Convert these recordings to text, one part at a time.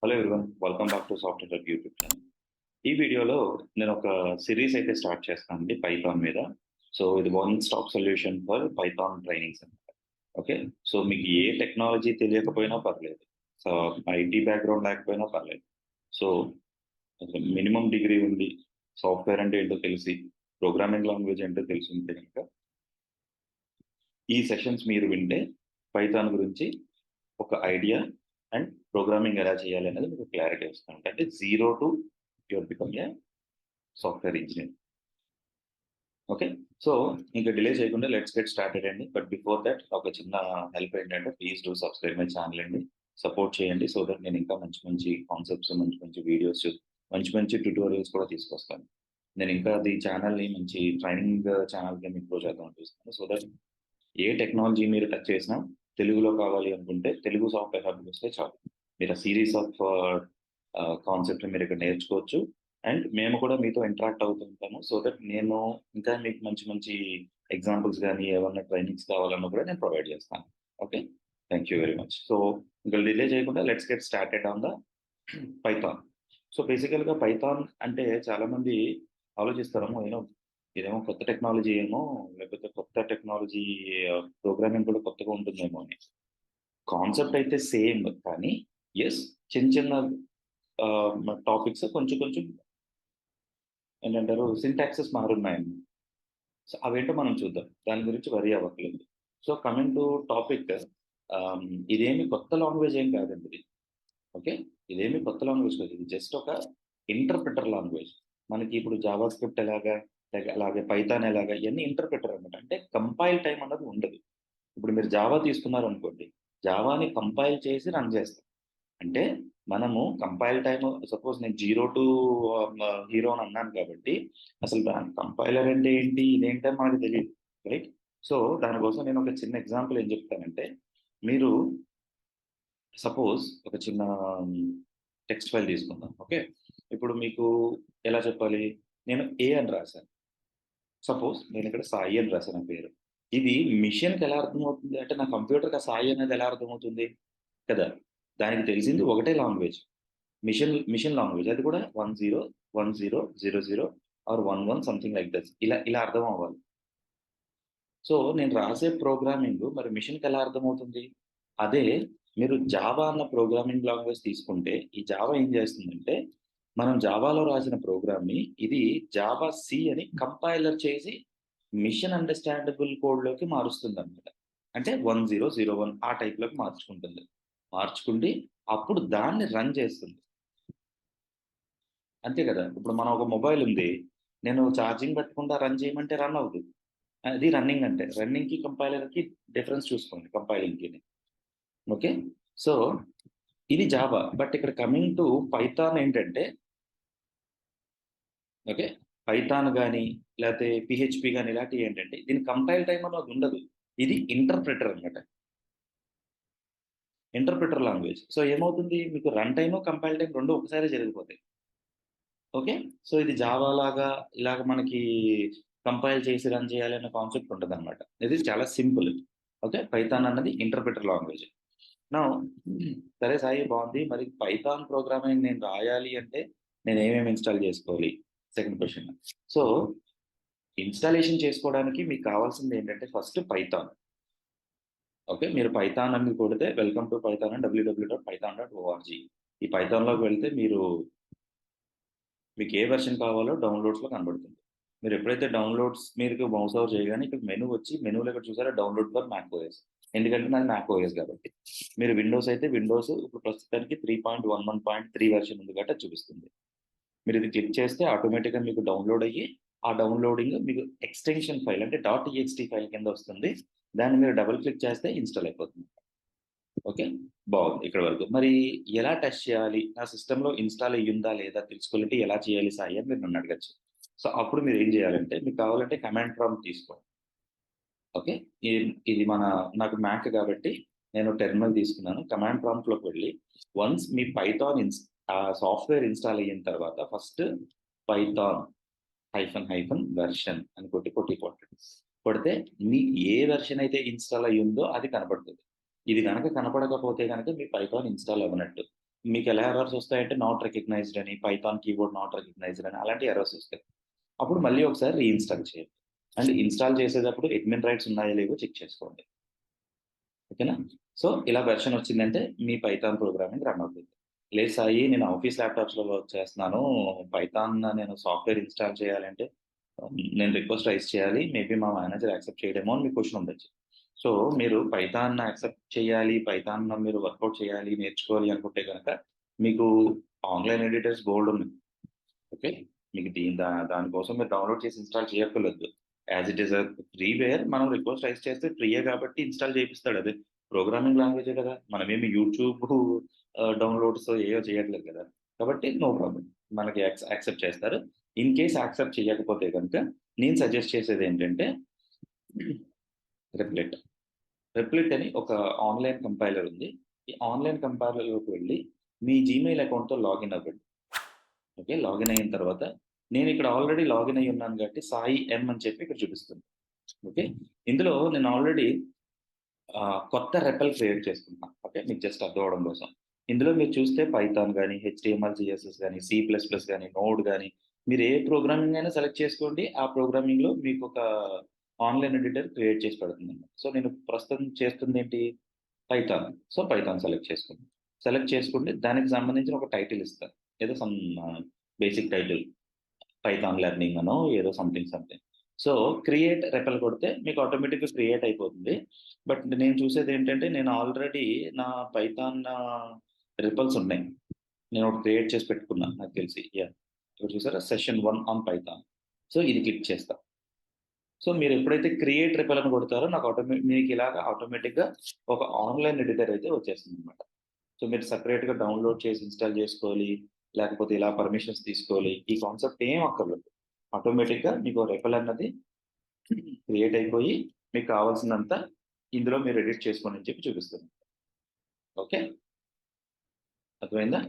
Hello everyone, welcome back to software hub YouTube channel. ఈ వీడియోలో నేను ఒక సిరీస్ అయితే స్టార్ట్ చేస్తాను అండి పైథాన్ మీద. సో ఇది one stop solution for Python trainings అనమాట. ఓకే, సో మీకు ఏ టెక్నాలజీ తెలియకపోయినా పర్లేదు, సో ఐటీ బ్యాక్గ్రౌండ్ లేకపోయినా పర్లేదు. సో మినిమం డిగ్రీ ఉంది, సాఫ్ట్వేర్ అంటే ఏంటో తెలిసి, ప్రోగ్రామింగ్ లాంగ్వేజ్ ఏంటో తెలిసి ఉంటే కనుక ఈ సెషన్స్ మీరు వింటే పైథాన్ గురించి ఒక ఐడియా అండ్ ప్రోగ్రామింగ్ ఎలా చేయాలి అనేది మీకు క్లారిటీ వస్తుంది. అంటే zero to your become a software engineer. Okay, so ఇంకా డిలే చేయకుండా లెట్స్ గెట్ స్టార్టెడ్ అండి. బట్ బిఫోర్ దట్ ఒక చిన్న హెల్ప్ ఏంటంటే, please do subscribe my channel అండి, సపోర్ట్ చేయండి. సో దట్ నేను ఇంకా మంచి మంచి కాన్సెప్ట్స్, మంచి మంచి వీడియోస్, మంచి మంచి ట్యూటోరియల్స్ కూడా తీసుకొస్తాను. నేను ఇంకా అది ఛానల్ని మంచి ట్రైనింగ్ ఛానల్గా ఇంప్రూవ్ చేద్దాం చూస్తాను. సో దట్ ఏ టెక్నాలజీ మీరు టచ్ చేసినా తెలుగులో కావాలి అనుకుంటే తెలుగు సాఫ్ట్వేర్ హబ్ వస్తే చాలు. మీరు ఆ సిరీస్ ఆఫ్ కాన్సెప్ట్ మీరు ఇక్కడ నేర్చుకోవచ్చు. అండ్ మేము కూడా మీతో ఇంటరాక్ట్ అవుతుంటాము. సో దట్ నేను ఇంకా మీకు మంచి మంచి ఎగ్జాంపుల్స్ కానీ ఏమన్నా ట్రైనింగ్స్ కావాలన్నా కూడా నేను ప్రొవైడ్ చేస్తాను. Okay, thank you very much. So ఇంకా డిలే చేయకుండా let's get started on the Python. So బేసికల్గా పైథాన్ అంటే చాలా మంది ఆలోచిస్తారేమో, ఇదేమో కొత్త టెక్నాలజీ ఏమో, లేకపోతే కొత్త టెక్నాలజీ ప్రోగ్రామింగ్ కూడా కొత్తగా ఉంటుందేమో అని. కాన్సెప్ట్ అయితే సేమ్, కానీ ఎస్ చిన్న చిన్న టాపిక్స్ కొంచెం కొంచెం ఏంటంటారు సింటాక్సెస్ మారున్నాయండి. సో అవేంటో మనం చూద్దాం, దాని గురించి వరీ అవ్వట్లేదు. సో కమింగ్ టు టాపిక్, ఇదేమి కొత్త లాంగ్వేజ్ ఏం కాదండి ఇది. ఓకే, ఇదేమి కొత్త లాంగ్వేజ్ కాదు, ఇది జస్ట్ ఒక ఇంటర్ప్రిటర్ లాంగ్వేజ్. మనకి ఇప్పుడు జావా స్క్రిప్ట్ ఎలాగా, అలాగే పైథాన్ ఎలాగా, ఇవన్నీ ఇంటర్ప్రిటర్ అనమాట. అంటే కంపైల్ టైం అన్నది ఉండదు. ఇప్పుడు మీరు జావా తీసుకున్నారు అనుకోండి, జావాని కంపైల్ చేసి రన్ చేస్తాం. అంటే మనము కంపైల్ టైమ్, సపోజ్ నేను జీరో టు హీరో అని అన్నాను కాబట్టి అసలు దాని కంపైలర్ అంటే ఏంటి, ఇదేంటో మనకు తెలియదు, రైట్? సో దానికోసం నేను ఒక చిన్న ఎగ్జాంపుల్ ఏం చెప్తానంటే, మీరు సపోజ్ ఒక చిన్న టెక్స్ట్ ఫైల్ తీసుకుందాం. ఓకే, ఇప్పుడు మీకు ఎలా చెప్పాలి, నేను ఏ అని రాశాను, సపోజ్ నేను ఇక్కడ సాయి అని రాశాను పేరు. ఇది మిషన్కి ఎలా అర్థమవుతుంది అంటే, నా కంప్యూటర్కి ఆ సాయి అనేది ఎలా అర్థమవుతుంది కదా? దానికి తెలిసింది ఒకటే లాంగ్వేజ్, మిషన్ లాంగ్వేజ్. అది కూడా 101000 ఆర్ 11 సంథింగ్ లైక్ దట్, ఇలా ఇలా అర్థం అవ్వాలి. సో నేను రాసే ప్రోగ్రామింగ్ మరి మిషన్కి ఎలా అర్థమవుతుంది? అదే మీరు జావా అన్న ప్రోగ్రామింగ్ లాంగ్వేజ్ తీసుకుంటే, ఈ జావా ఏం చేస్తుందంటే, మనం జావాలో రాసిన ప్రోగ్రామ్ని ఇది జావా సి అని కంపైలర్ చేసి మిషన్ అండర్స్టాండబుల్ కోడ్లోకి మారుస్తుంది అనమాట. అంటే 1001 ఆ టైప్లోకి మార్చుకుంటే అప్పుడు దాన్ని రన్ చేస్తుంది. అంతే కదా? ఇప్పుడు మనం ఒక మొబైల్ ఉంది, నేను ఛార్జింగ్ పెట్టకుండా రన్ చేయమంటే రన్ అవుతుంది. అది రన్నింగ్ అంటే. రన్నింగ్కి కంపైలర్కి డిఫరెన్స్ చూసుకోండి, కంపైలింగ్కి. ఓకే, సో ఇది జావా. బట్ ఇక్కడ కమింగ్ టు పైథాన్ ఏంటంటే, ఓకే, పైథాన్ కానీ లేకపోతే పిహెచ్పి కానీ ఇలాంటివి ఏంటంటే, దీని కంపైల్ టైం అనేది ఉండదు. ఇది ఇంటర్ప్రిటర్ అనమాట, ఇంటర్ప్రిటర్ లాంగ్వేజ్. సో ఏమవుతుంది, మీకు రన్ టైము కంపైల్ టైం రెండు ఒకసారి జరిగిపోతాయి. ఓకే, సో ఇది జావా లాగా ఇలాగ మనకి కంపైల్ చేసి రన్ చేయాలి అనే కాన్సెప్ట్ ఉంటుంది అనమాట. ఇది చాలా సింపుల్. ఓకే, పైథాన్ అన్నది ఇంటర్ప్రిటర్ లాంగ్వేజ్. నా సరే సాయి, బాగుంది, మరి పైథాన్ ప్రోగ్రామింగ్ నేను రాయాలి అంటే నేను ఏమేమి ఇన్స్టాల్ చేసుకోవాలి? Second question. సో ఇన్స్టాలేషన్ చేసుకోవడానికి మీకు కావాల్సింది ఏంటంటే, ఫస్ట్ పైథాన్. ఓకే, మీరు పైథాన్ అని కొడితే వెల్కమ్ టు పైథాన్ అని www.python.org. ఈ పైథాన్లోకి వెళ్తే మీకు ఏ వెర్షన్ కావాలో డౌన్లోడ్స్లో కనబడుతుంది. మీరు ఎప్పుడైతే డౌన్లోడ్స్ మీరు మౌస్ ఓవర్ చేయగానే ఇక్కడ మెనూ వచ్చి, మెనూలో ఇక్కడ చూసారా డౌన్లోడ్ ఫర్ మ్యాక్ ఓఎస్. ఎందుకంటే నాది మ్యాక్ ఓఎస్ కాబట్టి. మీరు విండోస్ అయితే విండోస్ ఇప్పుడు ప్రస్తుతానికి 3.11.3 వెర్షన్ ఉంది కాబట్టి చూపిస్తుంది. మీరు ఇది క్లిక్ చేస్తే ఆటోమేటిక్గా మీకు డౌన్లోడ్ అయ్యి, ఆ డౌన్లోడింగ్ మీకు ఎక్స్టెన్షన్ ఫైల్ అంటే .txt ఫైల్ కింద వస్తుంది. దాన్ని మీరు డబుల్ క్లిక్ చేస్తే ఇన్స్టాల్ అయిపోతుంది. ఓకే, బాగుంది ఇక్కడ వరకు. మరి ఎలా టెస్ట్ చేయాలి, నా సిస్టంలో ఇన్స్టాల్ అయ్యిందా లేదా తెలుసుకోవాలంటే ఎలా చేయాలి సాయి అని మీరు నన్ను అడగచ్చు. సో అప్పుడు మీరు ఏం చేయాలంటే, మీకు కావాలంటే కమాండ్ ప్రాంప్ట్ తీసుకోండి. ఓకే, ఇది నాకు మ్యాక్ కాబట్టి నేను టెర్మినల్ తీసుకున్నాను. కమాండ్ ప్రాంప్ట్లోకి వెళ్ళి వన్స్ మీ పైథాన్ సాఫ్ట్వేర్ ఇన్స్టాల్ అయిన తర్వాత ఫస్ట్ పైథాన్ -వెర్షన్ అని కొడితే మీకు ఏ వెర్షన్ అయితే ఇన్స్టాల్ అయ్యిందో అది కనపడుతుంది. ఇది కనుక కనపడకపోతే కనుక మీ పైథాన్ ఇన్స్టాల్ అవ్వనట్టు. మీకు ఎలా ఎర్రర్స్ వస్తాయంటే నాట్ రికగ్నైజ్డ్ అని, పైథాన్ కీబోర్డ్ నాట్ రికగ్నైజ్డ్ అని అలాంటి ఎర్రర్స్ వస్తాయి. అప్పుడు మళ్ళీ ఒకసారి రీఇన్‌స్టాల్ చేయండి. అండ్ ఇన్‌స్టాల్ చేసేటప్పుడు అడ్మిన్ రైట్స్ ఉన్నాయో లేవో చెక్ చేసుకోండి. ఓకేనా? సో, ఇలా వెర్షన్ వచ్చిందంటే మీ పైథాన్ ప్రోగ్రామింగ్ రన్ అవుతుంది. లేదు సాయి నేను ఆఫీస్ ల్యాప్‌టాప్స్‌లో వర్క్ చేస్తున్నాను. పైథాన్ నేను సాఫ్ట్‌వేర్ ఇన్‌స్టాల్ చేయాలంటే నేను రిక్వెస్ట్ రైజ్ చేయాలి. మేబీ మా మేనేజర్ యాక్సెప్ట్ చేయడేమో అని మీ క్వెషన్ ఉండొచ్చు. సో, మీరు పైథాన్ యాక్సెప్ట్ చేయాలి, పైథాన్‌లో మీరు వర్కౌట్ చేయాలి, నేర్చుకోవాలి అనుకుంటే గనక మీకు ఆన్‌లైన్ ఎడిటర్స్ బోలెడున్నాయి. ఓకే. మీకు దానికోసం మీరు డౌన్‌లోడ్ చేసి ఇన్‌స్టాల్ చేయక్కర్లేదు. యాస్ ఇట్ ఈస్ ఫ్రీవేర్ మనం రిక్వెస్ట్ రైజ్ చేస్తే ఫ్రీయే కాబట్టి ఇన్‌స్టాల్ చేపిస్తాడు అదే. ప్రోగ్రామింగ్ లాంగ్వేజే కదా! మనమేమి యూట్యూబ్ డౌన్‌లోడ్స్ ఏయో చేయట్లేదు కదా! కాబట్టి నో ప్రాబ్లమ్. మనకి యాక్సెప్ట్ చేస్తారు. ఇన్ కేస్ యాక్సెప్ట్ చేయకపోతే గనుక నేను సజెస్ట్ చేసేదేంటంటే రిప్లిట్. రిప్లిట్ అని ఒక ఆన్‌లైన్ కంపైలర్ ఉంది. ఈ ఆన్‌లైన్ కంపైలర్‌లోకి వెళ్లి మీ జీమెయిల్ అకౌంట్‌తో లాగిన్ అవ్వండి. ఓకే. లాగిన్ అయిన తర్వాత నేనిక్కడ ఆల్రెడీ లాగిన్ అయ్యి ఉన్నాను కాబట్టి సాయి ఎం అని చెప్పి ఇక్కడ చూపిస్తుంది. ఓకే. ఇందులో నేను ఆల్రెడీ కొత్త రెపల్ క్రియేట్ చేసుకున్నా. ఓకే. మీకు జస్ట్ అర్థం అవ్వడం కోసం. ఇందులో మీరు చూస్తే పైథాన్ గాని, హెచ్‌టీఎంఎల్, సీఎస్ఎస్ గాని, సి ప్లస్ ప్లస్ గాని, నోడ్ గాని మీరు ఏ ప్రోగ్రామింగ్ అయినా సెలెక్ట్ చేసుకోండి. ఆ ప్రోగ్రామింగ్‌లో మీకొక ఆన్‌లైన్ ఎడిటర్ క్రియేట్ చేసి పెడుతుందన్నమాట. సో, నేను ప్రస్తుతం చేస్తుందేంటి పైథాన్. సో, పైథాన్ సెలెక్ట్ చేసుకోండి. సెలెక్ట్ చేసుకుంటే దానికి సంబంధించిన ఒక టైటిల్ ఇస్తారు. ఏదో బేసిక్ టైటిల్. పైథాన్ లెర్నింగ్ అనో ఏదో సంథింగ్. సో, క్రియేట్ రెపల్ కొడితే మీకు ఆటోమేటిక్‌గా క్రియేట్ అయిపోతుంది. బట్ నేను చూసేదేంటంటే నేను ఆల్రెడీ నా పైథాన్ రెపల్స్ ఉన్నాయి. నేను ఒకటి క్రియేట్ చేసి పెట్టుకున్నా నాకు తెలిసి. యాహ్! ఇక్కడ చూసారా సెషన్ 1 ఆన్ పైథాన్. సో, ఇది క్లిక్ చేస్తా. సో, మీరెప్పుడైతే క్రియేట్ రెపల్ అని కొడతారో నాకు మీకిలాగా ఆటోమేటిక్‌గా ఒక ఆన్‌లైన్ ఎడిటర్ అయితే వచ్చేస్తుందనమాట. సో, మీరు సెపరేట్‌గా డౌన్‌లోడ్ చేసి ఇన్‌స్టాల్ చేసుకోవాలి. లేకపోతే ఇలా పర్మిషన్స్ తీసుకోవాలి. ఈ కాన్సెప్ట్ ఏం అక్కర్లేదు. ఆటోమేటిక్‌గా మీకు రెపల్ అన్నది క్రియేట్ అయిపోయి మీకు కావాల్సినంత ఇందులో మీరు ఎడిట్ చేసుకోండి అని చెప్పి చూపిస్తుంది. ఓకే. అర్థమైందా?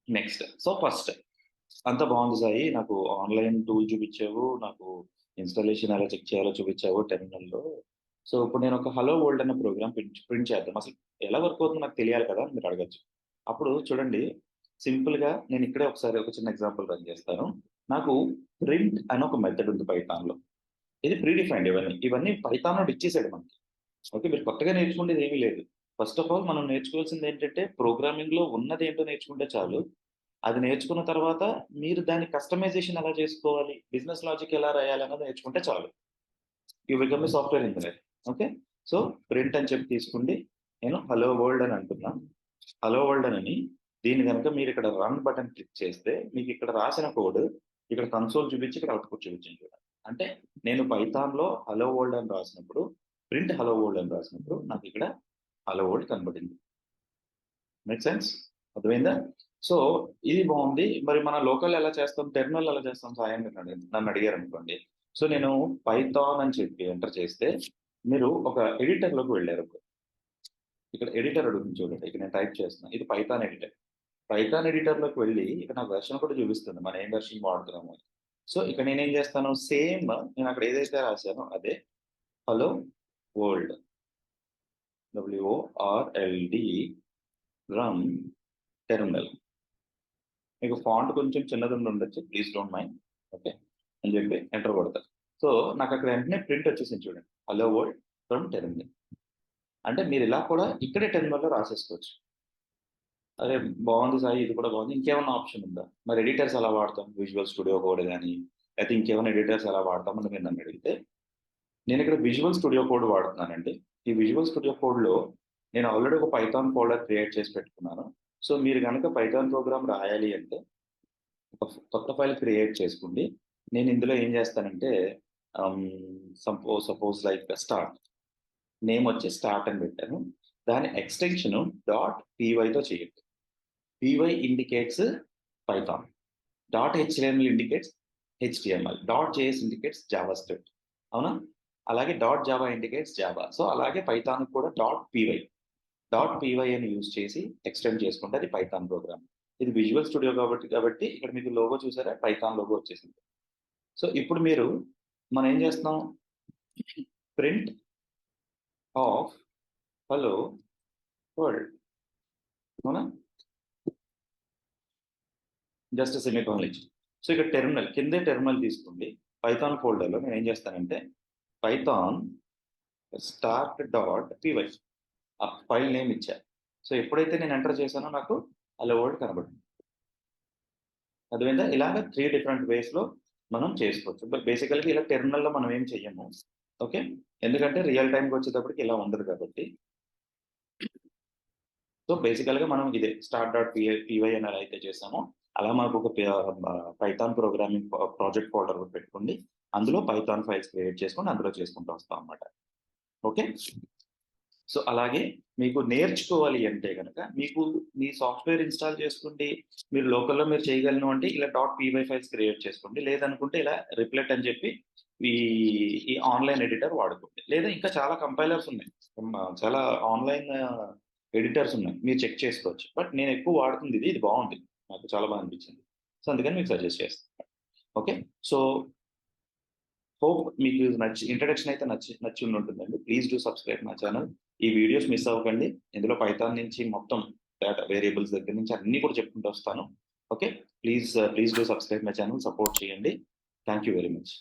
నెక్స్ట్. సో, ఫస్ట్ అంతా బావుంది సాయి. నాకు ఆన్‌లైన్ టూల్ చూపిచ్చావు. నాకు ఇన్‌స్టాలేషన్ ఎలా చెక్ చేయాలో చూపిచ్చావు టెర్మినల్‌లో. సో, ఇప్పుడు నేను ఒక హలో వరల్డ్ అనే ప్రోగ్రామ్ ప్రింట్ చేద్దాం. అసలు ఎలా వర్క్ అవుతుందో నాకు తెలియాలి కదా! అని మీరు అడగొచ్చు. అప్పుడు చూడండి సింపుల్‌గా నేను ఇక్కడే ఒకసారి ఒక చిన్న ఎగ్జాంపుల్ రన్ చేస్తాను. నాకు ప్రింట్ అని ఒక మెథడ్ ఉంది పైథాన్‌లో. ఇది ప్రీ డిఫైన్డ్ ఇవన్నీ. ఇవన్నీ పైథానోడు ఇచ్చేసాడు మనకి. ఓకే. మీరు కొత్తగా నేర్చుకునేది ఏమీ లేదు. ఫస్ట్ ఆఫ్ ఆల్ మనం నేర్చుకోవాల్సిందేంటంటే ప్రోగ్రామింగ్‌లో ఉన్నదేంటో నేర్చుకుంటే చాలు. అది నేర్చుకున్న తర్వాత మీరు దాన్ని కస్టమైజేషన్ ఎలా చేసుకోవాలి, బిజినెస్ లాజిక్ ఎలా రాయాలన్నది నేర్చుకుంటే చాలు. You become a software engineer. Okay. So, print అని చెప్పి తీసుకోండి. నేను హలో వరల్డ్ అని అంటున్నా. హలో వరల్డ్ అని దీన్ని గనుక మీరిక్కడ రన్ బటన్ క్లిక్ చేస్తే మీకిక్కడ రాసిన కోడ్ ఇక్కడ కన్సోల్ చూపించి ఇక్కడ అవుట్‌పుట్ చూపించింది చూడండి. అంటే నేను పైథాన్‌లో హలో వరల్డ్ అని రాసినప్పుడు, ప్రింట్ హలో వరల్డ్ అని రాసినప్పుడు నాకిక్కడ హలో వరల్డ్ కనబడింది. Make sense? అర్థమైందా? సో, ఇది బావుంది. మరి మన లోకల్‌లో ఎలా చేస్తాం? టెర్మినల్ ఎలా చేస్తాం సాయి అని నన్నడిగారనుకోండి. సో, నేను పైథాన్ అని చెప్పి ఎంటర్ చేస్తే మీరు ఒక ఎడిటర్‌లోకి వెళ్లారు. ఇక్కడ ఎడిటర్ అడుగుతుంది చూడండి. ఇక్కడ నేను టైప్ చేస్తున్నా. ఇది పైథాన్ ఎడిటర్. పైథాన్ ఎడిటర్‌లోకి వెళ్లి ఇక్కడ నాకు వెర్షన్ కూడా చూపిస్తుంది. మనం ఏం వెర్షన్ వాడుతున్నామో అని. సో, ఇక్కడ నేనేం చేస్తాను సేమ్ నేనక్కడ ఏదైతే రాసానో అదే hello world WORLD run terminal. మీకు ఫాంట్ కొంచెం చిన్నదుండుండొచ్చు. Please don't mind. ఓకే. అని చెప్పి ఎంటర్ కొడతా. సో, నాకక్కడ వెంటనే ప్రింట్ వచ్చేసింది చూడండి. Hello world from terminal. అంటే మీరిలా కూడా ఇక్కడే టెర్మినల్‌లో రాసేసుకోవచ్చు. అరే! బావుంది సాయి ఇది కూడా బావుంది. ఇంకేమన్నా ఆప్షన్ ఉందా? మరి ఎడిటర్స్ ఎలా వాడతాం? విజువల్ స్టూడియో కోడ్ గాని, లేతే ఇంకేమైనా ఎడిటర్స్ ఎలా వాడతాం అని మీరు నన్నడిగితే, నేనిక్కడ విజువల్ స్టూడియో కోడ్ వాడుతున్నానండి. ఈ విజువల్ స్టూడియో కోడ్‌లో నేను ఆల్రెడీ ఒక పైథాన్ ఫోల్డర్ క్రియేట్ చేసి పెట్టుకున్నాను. సో, మీరు గనక పైథాన్ ప్రోగ్రామ్ రాయాలి అంటే, ఒక కొత్త ఫైల్ క్రియేట్ చేసుకోండి. నేను ఇందులో ఏం చేస్తానంటే, ఆహ్, సపోజ్ లైక్ స్టార్ట్. నేమ్ వచ్చి స్టార్ట్ అని పెట్టాను. దాని ఎక్స్‌టెన్షన్ .pyతో చేయండి. py indicates Python. .html indicates HTML. .js indicates JavaScript. అవునా? అలాగే .java ఇండికేట్స్ జావా. సో, అలాగే పైథాన్ కూడా .py. .py అని యూజ్ చేసి ఎక్స్టెండ్ చేసుకుంటే అది పైథాన్ ప్రోగ్రామ్. ఇది విజువల్ స్టూడియో కాబట్టి ఇక్కడ మీకు లోగో చూసారా? పైథాన్ లోగో వచ్చేసింది. సో, ఇప్పుడు మీరు మనం ఏం చేస్తున్నాం? Print of hello world. అవునా? జస్ట్ సెమీకోలన్ ఇచ్చి. సో ఇక్కడ టెర్మినల్ కిందే టెర్మినల్ తీసుకోండి. పైథాన్ ఫోల్డర్‌లో నేను ఏం చేస్తానంటే పైథాన్ స్టార్ట్ డాట్ పీవై ఆ ఫైల్ నేమ్ ఇచ్చా. సో ఎప్పుడైతే నేను ఎంటర్ చేశానో నాకు హలో వరల్డ్ కనబడింది. అర్థమైందా? ఇలాగ 3 డిఫరెంట్ వేస్‌లో మనం చేసుకోవచ్చు. బట్ బేసికల్‌గా ఇలా టెర్మినల్‌లో మనం ఏం చెయ్యము. ఓకే. ఎందుకంటే రియల్ టైమ్‌కి వచ్చేటప్పటికి ఇలా ఉండదు కాబట్టి. సో బేసికల్‌గా మనం ఇదే స్టార్ట్ డాట్ పీవై అని ఎలా అయితే చేసామో అలా మనకు ఒక పైథాన్ ప్రోగ్రామింగ్ ప్రాజెక్ట్ ఫోల్డర్ ఒకటి పెట్టుకోండి. అందులో పైథాన్ ఫైల్స్ క్రియేట్ చేసుకొని అందులో చేసుకుంటూ వస్తాం అన్నమాట. ఓకే. సో అలాగే మీకు నేర్చుకోవాలి అంటే గనక మీకు మీ సాఫ్ట్‌వేర్ ఇన్‌స్టాల్ చేసుకోండి. మీరు లోకల్‌లో మీరు చేయగలను అంటే ఇలా .py ఫైల్స్ క్రియేట్ చేసుకోండి. లేదనుకుంటే ఇలా రిప్లెట్ అని చెప్పి ఈ ఈ ఆన్‌లైన్ ఎడిటర్ వాడుకోండి. లేదా ఇంకా చాలా కంపైలర్స్ ఉన్నాయి. చాలా ఆన్‌లైన్ ఎడిటర్స్ ఉన్నాయి. మీరు చెక్ చేసుకోవచ్చు. బట్ నేను ఎక్కువ వాడుతుంది ఇది. ఇది బావుంది. నాకు చాలా బాగా అనిపించింది. సో అందుకని మీకు సజెస్ట్ చేస్తాను. ఓకే. సో హోప్ మీకు ఇంట్రడక్షన్ అయితే నచ్చి ఉంటుందండి. Please do subscribe my channel. ఈ వీడియోస్ మిస్ అవ్వకండి. ఇందులో పైథాన్ నుంచి మొత్తం డేటా వేరియబుల్స్ దగ్గర నుంచి అన్నీ కూడా చెప్పుకుంటూ వస్తాను. Okay. Please do subscribe my channel. Support చేయండి. Thank you very much.